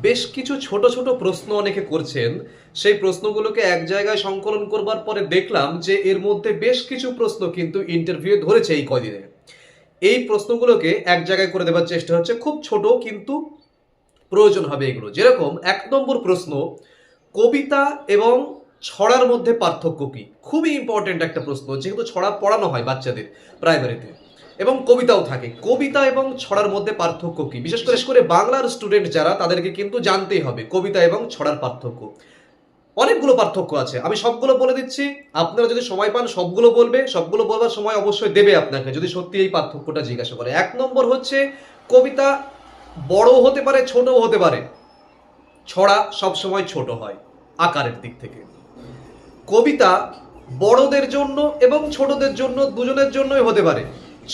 বেশ কিছু ছোট ছোট প্রশ্ন অনেকে করছেন। সেই প্রশ্নগুলোকে এক জায়গায় সংকলন করবার পরে দেখলাম যে এর মধ্যে বেশ কিছু প্রশ্ন কিন্তু ইন্টারভিউ ধরেছে এই কয়দিনে। এই প্রশ্নগুলোকে এক জায়গায় করে দেওয়ার চেষ্টা হচ্ছে, খুব ছোট কিন্তু প্রয়োজন হবে এগুলো। যেরকম ১ নম্বর প্রশ্ন, কবিতা এবং ছড়ার মধ্যে পার্থক্য কি? খুবই ইম্পর্টেন্ট একটা প্রশ্ন, যেহেতু ছড়া পড়ানো হয় বাচ্চাদের প্রাইমারিতে এবং কবিতাও থাকে। কবিতা এবং ছড়ার মধ্যে পার্থক্য কি? বিশেষ করে বাংলার স্টুডেন্ট যারা, তাদেরকে কিন্তু জানতেই হবে কবিতা এবং ছড়ার পার্থক্য। অনেকগুলো পার্থক্য আছে, আমি সবগুলো বলে দিচ্ছি। আপনারা যদি সময় পান সবগুলো বলবে, সবগুলো বলবার সময় অবশ্যই দেবে আপনাকে যদি সত্যি এই পার্থক্যটা জিজ্ঞাসা করে। ১ নম্বর হচ্ছে, কবিতা বড় হতে পারে, ছোটও হতে পারে। ছড়া সবসময় ছোট হয় আকারের দিক থেকে। কবিতা বড়দের জন্য এবং ছোটদের জন্য, দুজনের জন্যই হতে পারে।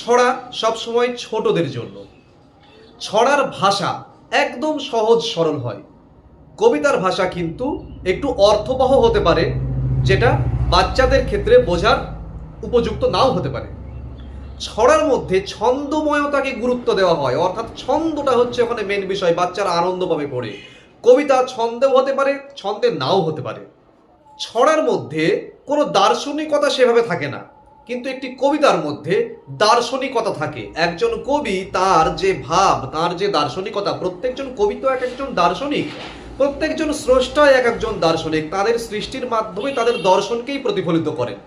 ছড়া সবসময় ছোটদের জন্য। ছড়ার ভাষা একদম সহজ সরল হয়। কবিতার ভাষা কিন্তু একটু অর্থবহ হতে পারে, যেটা বাচ্চাদের ক্ষেত্রে বোঝার উপযুক্ত নাও হতে পারে। ছড়ার মধ্যে ছন্দময়তাকে গুরুত্ব দেওয়া হয়, অর্থাৎ ছন্দটা হচ্ছে ওখানে মেন বিষয়, বাচ্চারা আনন্দ পাবে পড়ে। কবিতা ছন্দেও হতে পারে, ছন্দে নাও হতে পারে। ছড়ার মধ্যে কোনো দার্শনিকতা সেভাবে থাকে না, কিন্তু একটি কবিতার মধ্যে দার্শনিকতা থাকে। একজন কবি তার যে ভাব, তার যে দার্শনিকতা, প্রত্যেকজন কবি তো এক একজন দার্শনিক, প্রত্যেকজন স্রষ্টা এক একজন দার্শনিক, তাদের সৃষ্টির মাধ্যমে তাদের দর্শনকেই প্রতিফলিত করেন।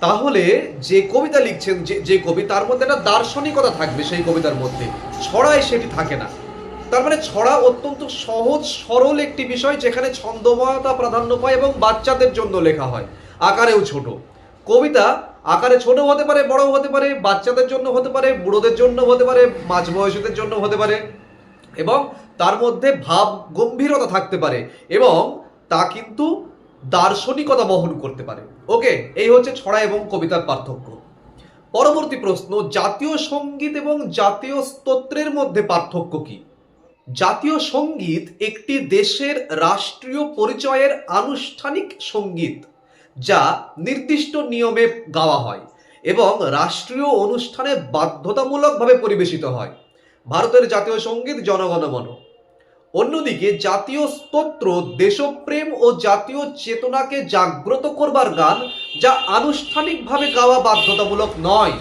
তাহলে যে কবিতা লিখছেন যে কবি, তার মধ্যে একটা দার্শনিকতা থাকবে সেই কবিতার মধ্যে। ছড়ায় সেটি থাকে না। তার মানে ছড়া অত্যন্ত সহজ সরল একটি বিষয়, যেখানে ছন্দময়তা প্রাধান্য পায় এবং বাচ্চাদের জন্য লেখা হয়, আকারেও ছোট। কবিতা আকারে ছোট হতে পারে, বড়ও হতে পারে, বাচ্চাদের জন্য হতে পারে, বুড়োদের জন্য হতে পারে, মাঝবয়সীদের জন্য হতে পারে, এবং তার মধ্যে ভাব গম্ভীরতা থাকতে পারে, এবং তা কিন্তু দার্শনিকতা বহন করতে পারে। ওকে, এই হচ্ছে ছড়া এবং কবিতার পার্থক্য। পরবর্তী প্রশ্ন, জাতীয় সঙ্গীত এবং জাতীয় স্তোত্রের মধ্যে পার্থক্য কি? জাতীয় সঙ্গীত একটি দেশের রাষ্ট্রীয় পরিচয়ের আনুষ্ঠানিক সঙ্গীত, যা নির্দিষ্ট নিয়মে গাওয়া হয় এবং রাষ্ট্রীয় অনুষ্ঠানে বাধ্যতামূলকভাবে পরিবেশিত হয়। ভারতের জাতীয় সঙ্গীত জনগণ মন। অন্যদিকে জাতীয় স্তোত্র দেশপ্রেম ও জাতীয় চেতনাকে জাগ্রত করবার গান, যা আনুষ্ঠানিকভাবে গাওয়া বাধ্যতামূলক নয়।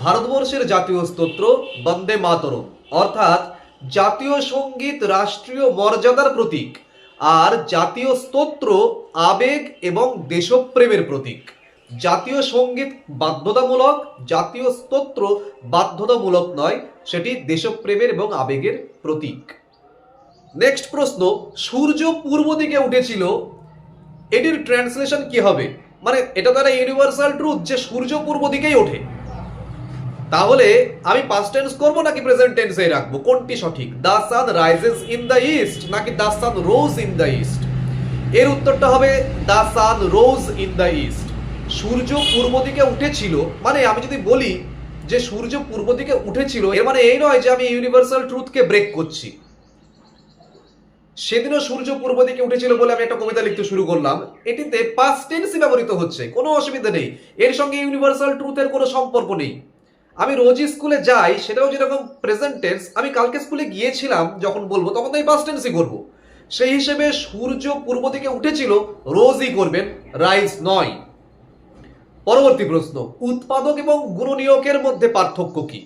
ভারতবর্ষের জাতীয় স্তোত্র বন্দে মাতরম, অর্থাৎ জাতীয় সঙ্গীত রাষ্ট্রীয় মর্যাদার প্রতীক, আর জাতীয় স্তোত্র আবেগ এবং দেশপ্রেমের প্রতীক। জাতীয় সঙ্গীত বাধ্যতামূলক, জাতীয় স্তোত্র বাধ্যতামূলক নয়, সেটি দেশপ্রেমের এবং আবেগের প্রতীক। নেক্সট প্রশ্ন, সূর্য পূর্ব দিকে উঠেছিল, এটির ট্রান্সলেশন কি হবে? মানে এটা তো একটা ইউনিভার্সাল ট্রুথ যে সূর্য পূর্ব দিকেই ওঠে। তাহলে আমি পাস্ট টেন্স করব নাকি প্রেজেন্ট টেন্সে রাখবো, কোনটি সঠিক? The sun rises in the east নাকি the sun rose in the east? এর উত্তরটা হবে the sun rose in the east. সূর্য পূর্ব দিকে উঠেছিল, মানে আমি যদি বলি যে সূর্য পূর্ব দিকে উঠেছিল, এর মানে এই নয় যে আমি ইউনিভার্সাল ট্রুথকে ব্রেক করছি। সেদিনও সূর্য পূর্ব দিকে উঠেছিল বলে আমি একটা কবিতা লিখতে শুরু করলাম, এটিতে পাস্ট টেন্সই ব্যবহৃত হচ্ছে, কোনো অসুবিধা নেই। এর সঙ্গে ইউনিভার্সাল ট্রুথের কোনো সম্পর্ক নেই। আমি রোজই স্কুলে যাই, সেটাও যেরকম প্রেজেন্ট টেন্স, আমি কালকে স্কুলে গিয়েছিলাম যখন বলবো তখন তো আমি পাস্ট টেন্সই করবো। সেই হিসেবে সূর্য পূর্ব দিকে উঠেছিল রোজই করবেন, রাইজ নয়। পরবর্তী প্রশ্ন, উৎপাদক এবং গুণনীয়কের মধ্যে পার্থক্য কি?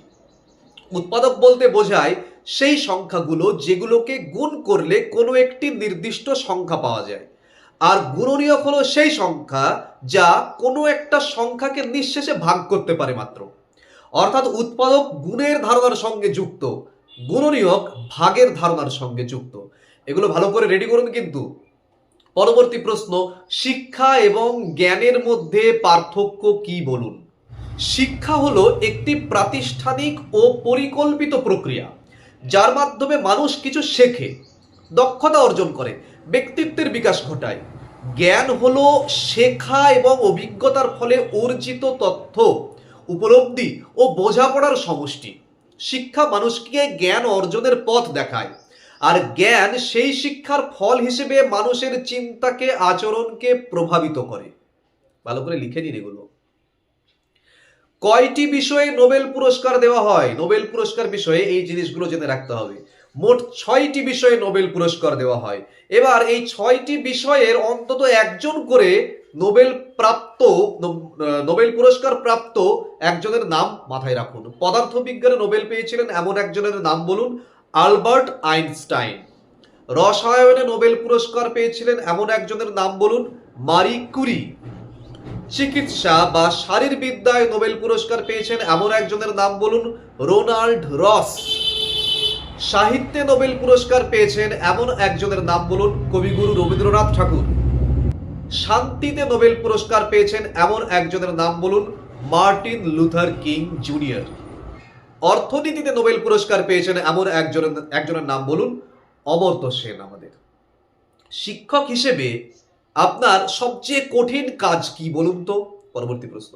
উৎপাদক বলতে বোঝায় সেই সংখ্যাগুলো যেগুলোকে গুণ করলে কোনো একটি নির্দিষ্ট সংখ্যা পাওয়া যায়, আর গুণনীয়ক হলো সেই সংখ্যা যা কোনো একটা সংখ্যাকে নিঃশেষে ভাগ করতে পারে মাত্র। অর্থাৎ উৎপাদক গুণের ধারণার সঙ্গে যুক্ত, গুণনীয়ক ভাগের ধারণার সঙ্গে যুক্ত। এগুলো ভালো করে রেডি করুন কিন্তু। পরবর্তী প্রশ্ন, শিক্ষা এবং জ্ঞানের মধ্যে পার্থক্য কি বলুন? শিক্ষা হলো একটি প্রাতিষ্ঠানিক ও পরিকল্পিত প্রক্রিয়া, যার মাধ্যমে মানুষ কিছু শেখে, দক্ষতা অর্জন করে, ব্যক্তিত্বের বিকাশ ঘটায়। জ্ঞান হলো শেখা এবং অভিজ্ঞতার ফলে অর্জিত তথ্য, উপলব্ধি ও বোঝাপড়ার সমষ্টি। শিক্ষা মানুষকে জ্ঞান অর্জনের পথ দেখায়, আর জ্ঞান সেই শিক্ষার ফল হিসেবে মানুষের চিন্তাকে, আচরণকে প্রভাবিত করে। ভালো করে লিখে নিন এগুলো। কয়টি বিষয়ে নোবেল পুরস্কার দেওয়া হয়? নোবেল পুরস্কার বিষয়ে এই জিনিসগুলো জেনে রাখতে হবে। মোট 6টি বিষয়ে নোবেল পুরস্কার দেওয়া হয়। এবার এই 6টি বিষয়ের অন্তত একজন করে নোবেল পুরস্কার প্রাপ্ত একজনের নাম মাথায় রাখুন। পদার্থবিজ্ঞানে নোবেল পেয়েছিলেন এমন একজনের নাম বলুন, আলবার্ট আইনস্টাইন। রসায়নে নোবেল পুরস্কার পেয়েছিলেন এমন একজনের নাম বলুন, মারি কুরি। চিকিৎসা বা শারীরবিদ্যায় নোবেল পুরস্কার পেয়েছেন এমন একজনের নাম বলুন, রোনাল্ড রস। সাহিত্যে নোবেল পুরস্কার পেয়েছেন এমন একজনের নাম বলুন, কবিগুরু রবীন্দ্রনাথ ঠাকুর। শান্তিতে নোবেল পুরস্কার পেয়েছেন এমন একজনের নাম বলুন, মার্টিন লুথার কিং জুনিয়র। অর্থনীতিতে নোবেল পুরস্কার পেয়েছেন এমন একজনের নাম বলুন, অমর্ত্য সেন। আমাদের শিক্ষক হিসেবে আপনার সবচেয়ে কঠিন কাজ কি বলুন তো? পরবর্তী প্রশ্ন।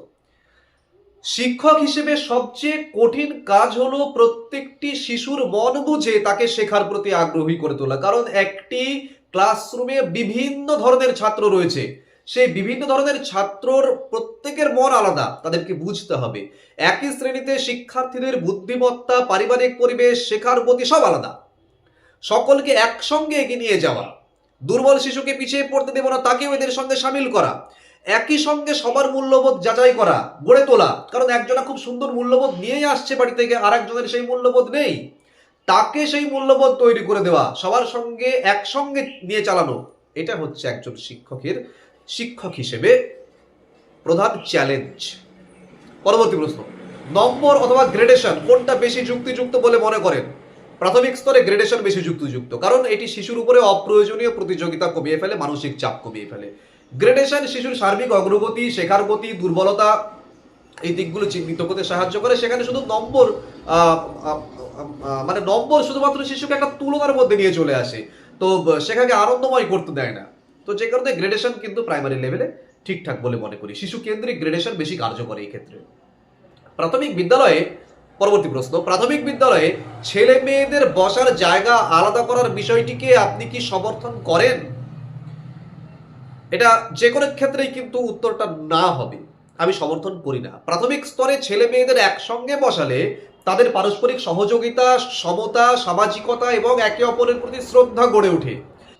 শিক্ষক হিসেবে সবচেয়ে কঠিন কাজ হলো প্রত্যেকটি শিশুর মন বুঝে তাকে শেখার প্রতি আগ্রহী করে তোলা। কারণ একটি ক্লাসরুমে বিভিন্ন ধরনের ছাত্র রয়েছে, সেই বিভিন্ন ধরনের ছাত্রর প্রত্যেকের মন আলাদা, তাদেরকে বুঝতে হবে। একই শ্রেণীতে শিক্ষার্থীদের বুদ্ধিমত্তা, পারিবারিক পরিবেশ, শেখার গতি সব আলাদা। সকলকে একসঙ্গে এগিয়ে নিয়ে যাওয়া, দুর্বল শিশুকে পিছিয়ে পড়তে দেব না, তাকেও এদের সঙ্গে সামিল করা, একই সঙ্গে সবার মূল্যবোধ যাচাই করা, গড়ে তোলা। কারণ একজনা খুব সুন্দর মূল্যবোধ নিয়েই আসছে বাড়ি থেকে, আর একজনের সেই মূল্যবোধ নেই, তাকে সেই মূল্যবোধ তৈরি করে দেওয়া, সবার সঙ্গে একসঙ্গে নিয়ে চালানো, এটা হচ্ছে একজন শিক্ষক হিসেবে প্রধান চ্যালেঞ্জ। পরবর্তী প্রশ্ন। নম্বর অথবা গ্রেডেশন কোনটা বেশি যুক্তিযুক্ত বলে মনে করেন? প্রাথমিক স্তরে গ্রেডেশন বেশি যুক্তিযুক্ত, কারণ এটি শিশুর উপরে অপ্রয়োজনীয় প্রতিযোগিতা কমিয়ে ফেলে, মানসিক চাপ কমিয়ে ফেলে। গ্রেডেশন শিশুর সার্বিক অগ্রগতি, শেখার গতি, দুর্বলতা এই দিকগুলো চিহ্নিত করতে সাহায্য করে। সেখানে শুধু নম্বর নম্বর শুধুমাত্র শিশুকে একটা তুলনার মধ্যে নিয়ে চলে আসে, তো শেখাকে আনন্দময় করতে দেয় না। তো যে কারণে গ্রেডেশন কিন্তু প্রাইমারি লেভেলে ঠিকঠাক বলে মনে করি। শিশু কেন্দ্রিক গ্রেডেশন বেশি কার্যকর এই ক্ষেত্রে। প্রাথমিক বিদ্যালয়ে, পরবর্তী প্রশ্ন, প্রাথমিক বিদ্যালয়ে ছেলে মেয়েদের বসার জায়গা আলাদা করার বিষয়টিকে আপনি কি সমর্থন করেন? এটা যে কোনো ক্ষেত্রেই কিন্তু উত্তরটা না হবে, আমি সমর্থন করি না। প্রাথমিক স্তরে ছেলে মেয়েদের একসঙ্গে বসালে তাদের পারস্পরিক সহযোগিতা, সমতা, সামাজিকতা এবং একে অপরের প্রতি শ্রদ্ধা গড়ে ওঠে।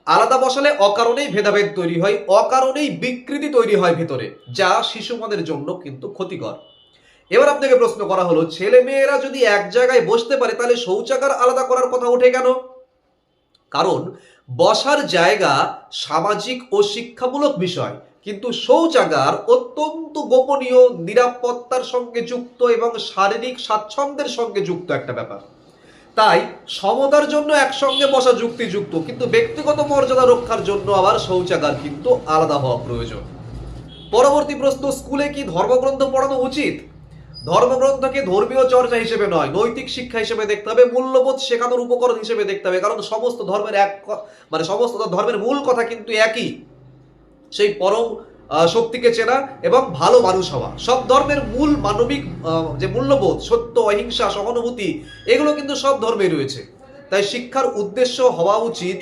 আলাদা বসালে অকারণেই ভেদাভেদ তৈরি হয়, অকারণেই বিকৃতি তৈরি হয় ভেতরে, যা শিশু মনের জন্য কিন্তু ক্ষতিকর। এবার আপনাকে প্রশ্ন করা হলো, ছেলে মেয়েরা যদি এক জায়গায় বসতে পারে তাহলে শৌচাগার আলাদা করার কথা ওঠে কেন? কারণ বসার জায়গা সামাজিক ও শিক্ষামূলক বিষয়, কিন্তু শৌচাগার অত্যন্ত গোপনীয়, নিরাপত্তার সঙ্গে যুক্ত এবং শারীরিক স্বাচ্ছন্দ্যের সঙ্গে যুক্ত একটা ব্যাপার। তাই সমতার জন্য একসঙ্গে বসা যুক্তিযুক্ত, কিন্তু ব্যক্তিগত মর্যাদা রক্ষার জন্য আবার শৌচাগার কিন্তু আলাদা হওয়া প্রয়োজন। পরবর্তী প্রশ্ন, স্কুলে কি ধর্মগ্রন্থ পড়ানো উচিত? ধর্মগ্রন্থকে ধর্মীয় চর্চা হিসেবে নয়, নৈতিক শিক্ষা হিসেবে দেখতে হবে, মূল্যবোধ শেখানোর উপকরণ হিসেবে দেখতে হবে। কারণ সমস্ত ধর্মের সমস্ত ধর্মের মূল কথা কিন্তু একই, সেই পরম শক্তিকে চেনা এবং ভালো মানুষ হওয়া। সব ধর্মের মূল মানবিক যে মূল্যবোধ, সত্য, অহিংসা, সহানুভূতি, এগুলো কিন্তু সব ধর্মে রয়েছে। তাই শিক্ষার উদ্দেশ্য হওয়া উচিত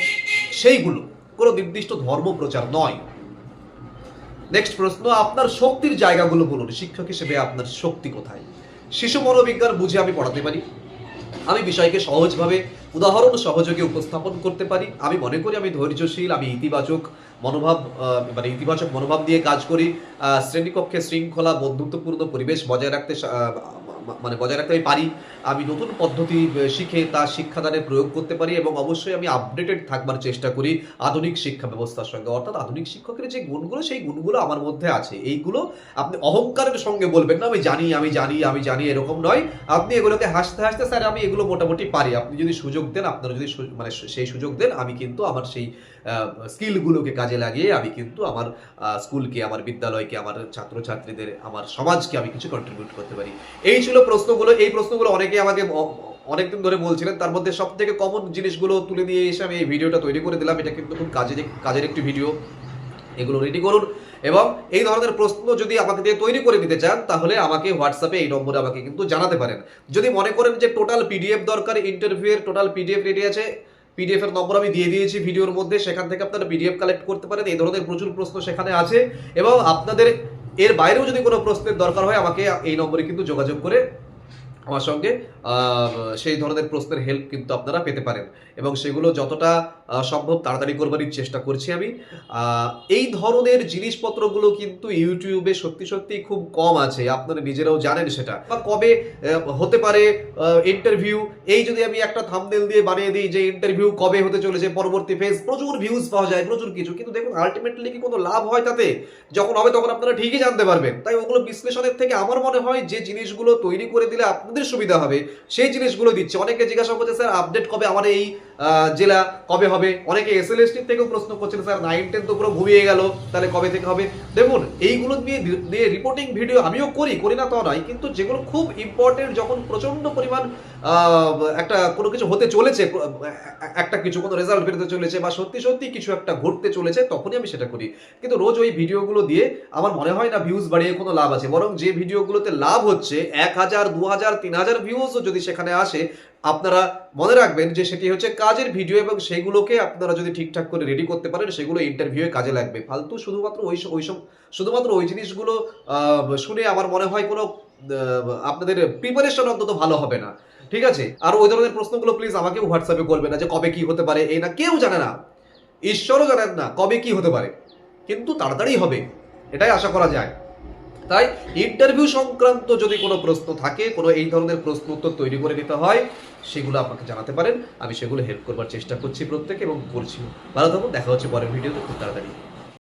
সেইগুলো, কোনো নির্দিষ্ট ধর্ম প্রচার নয়। নেক্সট প্রশ্ন, আপনার শক্তির জায়গাগুলো বলুন। শিক্ষক হিসেবে আপনার শক্তি কোথায়? শিশু মনোবিজ্ঞান বুঝে আমি পড়াতে পারি, আমি বিষয়কে সহজভাবে উদাহরণ সহযোগে উপস্থাপন করতে পারি, আমি মনে করি আমি ধৈর্যশীল, আমি ইতিবাচক মনোভাব দিয়ে কাজ করি, শ্রেণীকক্ষে শৃঙ্খলা, বন্ধুত্বপূর্ণ পরিবেশ বজায় রাখতে আমি পারি, আমি নতুন পদ্ধতি শিখে তা শিক্ষাদানে প্রয়োগ করতে পারি, এবং অবশ্যই আমি আপডেটেড থাকবার চেষ্টা করি আধুনিক শিক্ষা ব্যবস্থার সঙ্গে। অর্থাৎ আধুনিক শিক্ষকের যে গুণগুলো, সেই গুণগুলো আমার মধ্যে আছে। এইগুলো আপনি অহংকারের সঙ্গে বলবেন না, আমি জানি এরকম নয়। আপনি এগুলোকে হাসতে হাসতে, স্যার আমি এগুলো মোটামুটি পারি, আপনি যদি সুযোগ দেন, আপনারা যদি সেই সুযোগ দেন, আমি কিন্তু আমার সেই স্কিলগুলোকে কাজে লাগিয়ে আমি কিন্তু আমার স্কুলকে, আমার বিদ্যালয়কে, আমার ছাত্রছাত্রীদের, আমার সমাজকে আমি কিছু কন্ট্রিবিউট করতে পারি। এই ছিল প্রশ্নগুলো। এই প্রশ্নগুলো অনেকে আমাকে অনেকদিন ধরে বলছিলেন, তার মধ্যে সব থেকে কমন জিনিসগুলো তুলে নিয়ে এসে আমি এই ভিডিওটা তৈরি করে দিলাম। এটা কিন্তু খুব কাজের একটি ভিডিও, এগুলো রেডি করুন। এবং এই ধরনের প্রশ্ন যদি আমাকে দিয়ে তৈরি করে নিতে চান, তাহলে আমাকে হোয়াটসঅ্যাপে এই নম্বরে আমাকে কিন্তু জানাতে পারেন। যদি মনে করেন যে টোটাল পিডিএফ দরকার, ইন্টারভিউয়ের টোটাল পিডিএফ রেডি আছে, পিডিএফ এর নম্বর আমি দিয়ে দিয়েছি ভিডিওর মধ্যে, সেখান থেকে আপনারা পিডিএফ কালেক্ট করতে পারেন। এই ধরনের প্রচুর প্রশ্ন সেখানে আছে, এবং আপনাদের এর বাইরেও যদি কোনো প্রশ্নের দরকার হয়, আমাকে এই নম্বরে কিন্তু যোগাযোগ করে আমার সঙ্গে সেই ধরনের প্রশ্নের হেল্প কিন্তু আপনারা পেতে পারেন এবং সেগুলো যতটা সম্ভব তাড়াতাড়ি করবারই চেষ্টা করছি আমি। এই ধরনের জিনিসপত্রগুলো কিন্তু ইউটিউবে সত্যি সত্যি খুব কম আছে, আপনারা নিজেরাও জানেন সেটা। বা কবে হতে পারে ইন্টারভিউ, এই যদি আমি একটা থাম্বনেল দিয়ে বানিয়ে দিই যে ইন্টারভিউ কবে হতে চলেছে, পরবর্তী ফেজ, প্রচুর ভিউজ পাওয়া যায়, প্রচুর কিছু, কিন্তু দেখুন আলটিমেটলি কি কোনো লাভ হয় তাতে? যখন হবে তখন আপনারা ঠিকই জানতে পারবেন। তাই ওগুলো বিশ্লেষণের থেকে আমার মনে হয় যে জিনিসগুলো তৈরি করে দিলে আপনাদের সুবিধা হবে সেই জিনিসগুলো দিচ্ছে। অনেকে জিজ্ঞাসা করছে স্যার আপডেট কবে আমার এই জেলা কবে হবে, অনেকে এসএলএসটি থেকেও প্রশ্ন করছেন স্যার 9-10 তো পুরো ঘুমিয়ে গেল, তাহলে কবে থেকে হবে? দেখুন এইগুলো দিয়ে রিপোর্টিং ভিডিও আমিও করি না তো নয়, কিন্তু যেগুলো খুব ইম্পর্টেন্ট, যখন প্রচন্ড পরিমাণ একটা কোনো কিছু হতে চলেছে, একটা কিছু কোনো রেজাল্ট বেরোতে চলেছে বা সত্যি সত্যি কিছু একটা ঘটতে চলেছে, তখনই আমি সেটা করি। কিন্তু রোজ ওই ভিডিওগুলো দিয়ে আমার মনে হয় না ভিউজ বাড়িয়ে কোনো লাভ আছে। বরং যে ভিডিওগুলোতে লাভ হচ্ছে 1000, 2000, 3000 ভিউজও যদি সেখানে আসে, আপনারা মনে রাখবেন যে সেটি হচ্ছে কাজের ভিডিও এবং সেগুলোকে আপনারা যদি ঠিকঠাক করে রেডি করতে পারেন সেগুলো ইন্টারভিউয়ে কাজে লাগবে। ফালতু শুধুমাত্র ওই জিনিসগুলো শুনে আমার মনে হয় কোনো আপনাদের প্রিপারেশন অন্তত ভালো হবে না। ঠিক আছে? আর ওই ধরনের প্রশ্নগুলো প্লিজ আমাকেও হোয়াটসঅ্যাপে করবেন না যে কবে কি হতে পারে, এই না, কেউ জানে না, ঈশ্বরও জানেন না কবে কি হতে পারে, কিন্তু তাড়াতাড়ি হবে এটাই আশা করা যায়। তাই ইন্টারভিউ সংক্রান্ত যদি কোনো প্রশ্ন থাকে, কোনো এই ধরনের প্রশ্ন উত্তর তৈরি করে নিতে হয়, সেগুলো আমাকে জানাতে পারেন। আমি সেগুলো হেল্প করবার চেষ্টা করছি প্রত্যেকে এবং করছি। ভালো থাকুন, দেখা হচ্ছে পরের ভিডিওতে খুব তাড়াতাড়ি।